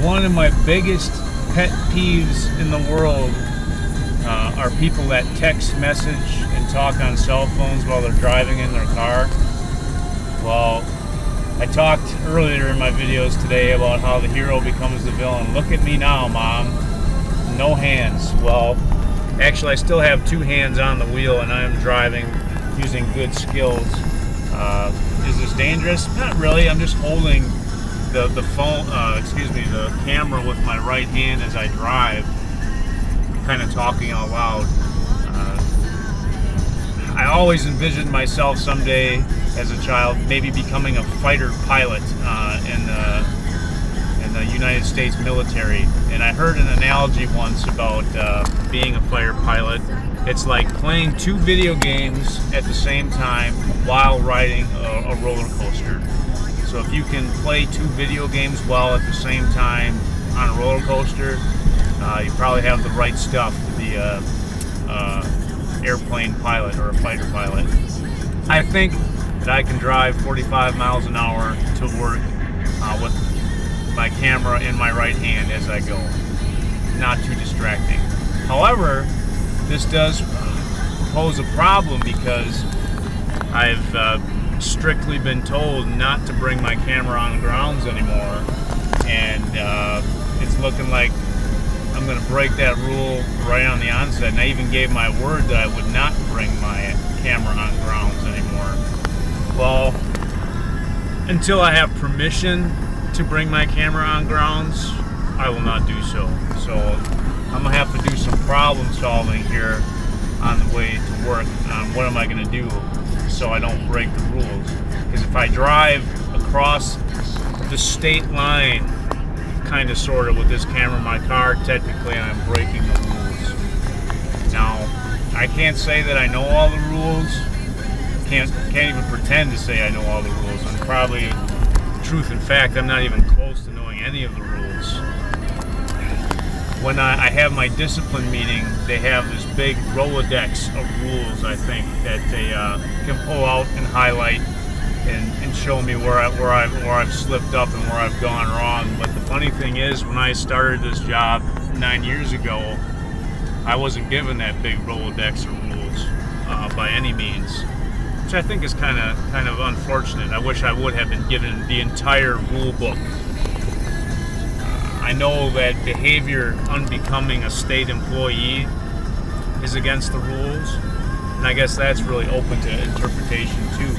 One of my biggest pet peeves in the world are people that text message and talk on cell phones while they're driving in their car. Well, I talked earlier in my videos today about how the hero becomes the villain. Look at me now, Mom. No hands. Well, actually I still have two hands on the wheel and I am driving using good skills. Is this dangerous? Not really. I'm just holding the phone, the camera with my right hand as I drive, kind of talking out loud. I always envisioned myself someday as a child maybe becoming a fighter pilot in the United States military. And I heard an analogy once about being a fighter pilot. It's like playing two video games at the same time while riding a roller coaster. So if you can play two video games while at the same time on a roller coaster, you probably have the right stuff to be a airplane pilot or a fighter pilot. I think that I can drive 45 miles an hour to work with my camera in my right hand as I go. Not too distracting. However, this does pose a problem because I've strictly been told not to bring my camera on the grounds anymore, and it's looking like I'm going to break that rule right on the onset. And I even gave my word that I would not bring my camera on grounds anymore. Well, until I have permission to bring my camera on grounds, I will not do so. So I'm going to have to do some problem solving here on the way to work on what am I going to do so I don't break the rules. Because if I drive across the state line, kind of sort of with this camera in my car, technically I'm breaking the rules. Now, I can't say that I know all the rules. Can't even pretend to say I know all the rules. I'm probably, truth in fact, I'm not even close to knowing any of the rules. When I have my discipline meeting, they have this big Rolodex of rules, I think, that they can pull out and highlight and show me where I've slipped up and where I've gone wrong. But the funny thing is, when I started this job 9 years ago, I wasn't given that big Rolodex of rules by any means, which I think is kind of unfortunate. I wish I would have been given the entire rule book. I know that behavior unbecoming a state employee is against the rules, and I guess that's really open to interpretation too.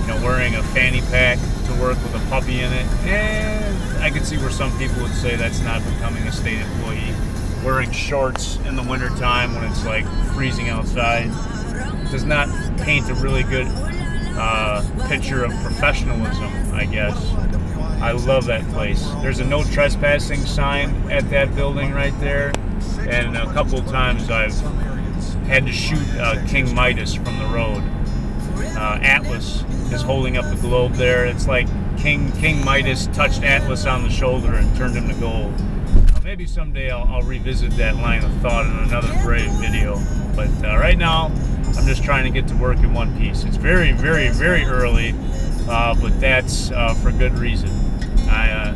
You know, wearing a fanny pack to work with a puppy in it, and I could see where some people would say that's not becoming a state employee. Wearing shorts in the wintertime when it's like freezing outside does not paint a really good picture of professionalism, I guess. I love that place. There's a no trespassing sign at that building right there, and a couple of times I've had to shoot King Midas from the road. Atlas is holding up the globe there. It's like King Midas touched Atlas on the shoulder and turned him to gold. Maybe someday I'll revisit that line of thought in another Brave video. But right now, I'm just trying to get to work in one piece. It's very, very, very early, but that's for good reason. I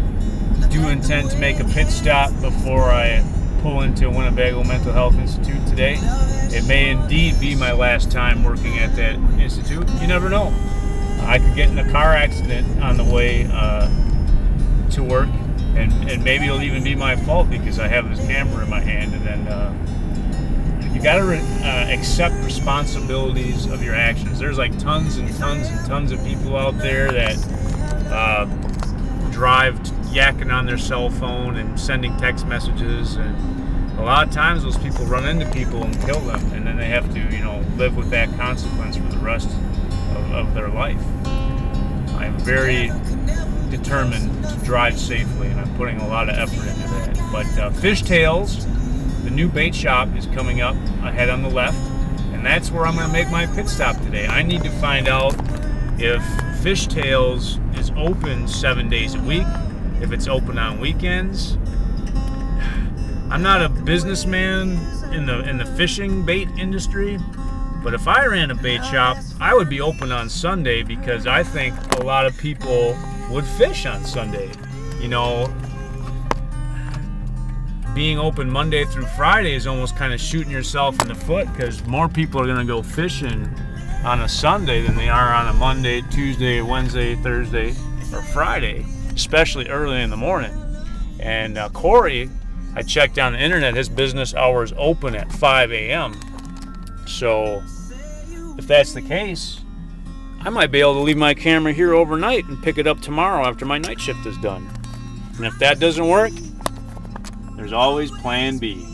do intend to make a pit stop before I pull into Winnebago Mental Health Institute today. It may indeed be my last time working at that institute. You never know. I could get in a car accident on the way to work, and maybe it'll even be my fault because I have this camera in my hand. And then you got to accept responsibilities of your actions. There's like tons and tons and tons of people out there that drive yakking on their cell phone and sending text messages, and a lot of times those people run into people and kill them, and then they have to, you know, live with that consequence for the rest of their life. I'm very determined to drive safely, and I'm putting a lot of effort into that. But Fishtails, the new bait shop, is coming up ahead on the left, and that's where I'm going to make my pit stop today. I need to find out if Fishtails is open 7 days a week, if it's open on weekends. I'm not a businessman in the fishing bait industry, but if I ran a bait shop, I would be open on Sunday because I think a lot of people would fish on Sunday. You know, being open Monday through Friday is almost kind of shooting yourself in the foot, because more people are going to go fishing on a Sunday than they are on a Monday, Tuesday, Wednesday, Thursday, or Friday, especially early in the morning. And Corey, I checked on the internet, his business hours open at 5 a.m. So if that's the case, I might be able to leave my camera here overnight and pick it up tomorrow after my night shift is done. And if that doesn't work, there's always plan B.